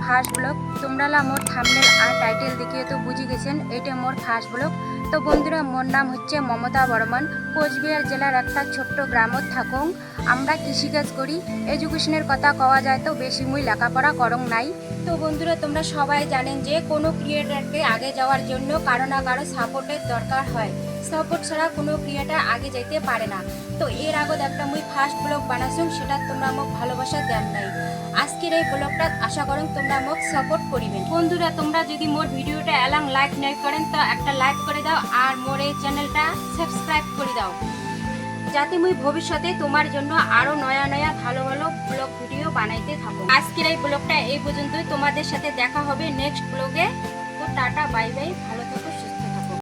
First blog. তোমরা মোর thumbnail আর title দেখিয়ে তো বুঝে গেছেন এটা মোর ফার্স্ট ব্লগ। তো বন্ধুরা, মোর নাম হচ্ছে মমতা বর্মন। কোচবিহার জেলার একটা ছোট্ট গ্রামত থাকুং। আমরা কৃষিকাজ করি। এডুকেশনের কথা কওয়া যায় তো বেশি মুই লেখাপড়া করং নাই। তো বন্ধুরা, তোমরা সবাই জানেন যে কোনো ক্রিয়েটারকে আগে যাওয়ার জন্য কারো না কারো সাপোর্টের দরকার হয়। সাপোর্ট ছাড়া কোনো ক্রিয়েটার আগে যাইতে পারে না। তো এর আগত একটা মুই ফার্স্ট ব্লগ বানাইছুং, সেটা তোমরা মোক ভালোবাসা দেন নাই। আজকের এই ব্লগটা আশা করেন তোমরা মোক সাপোর্ট করিবেন। বন্ধুরা, তোমরা যদি মোর ভিডিওটা এলাং লাইক নাই করেন তো একটা লাইক করে দাও, আর মোর এই চ্যানেলটা সাবস্ক্রাইব করে দাও, যাতে মুই ভবিষ্যতে তোমার জন্য আরো নয়া নয়া ভালো ভালো ব্লগ ভিডিও বানাইতে থাকো। আজকের এই ব্লগটা এই পর্যন্তই। তোমাদের সাথে দেখা হবে নেক্সট ব্লগে।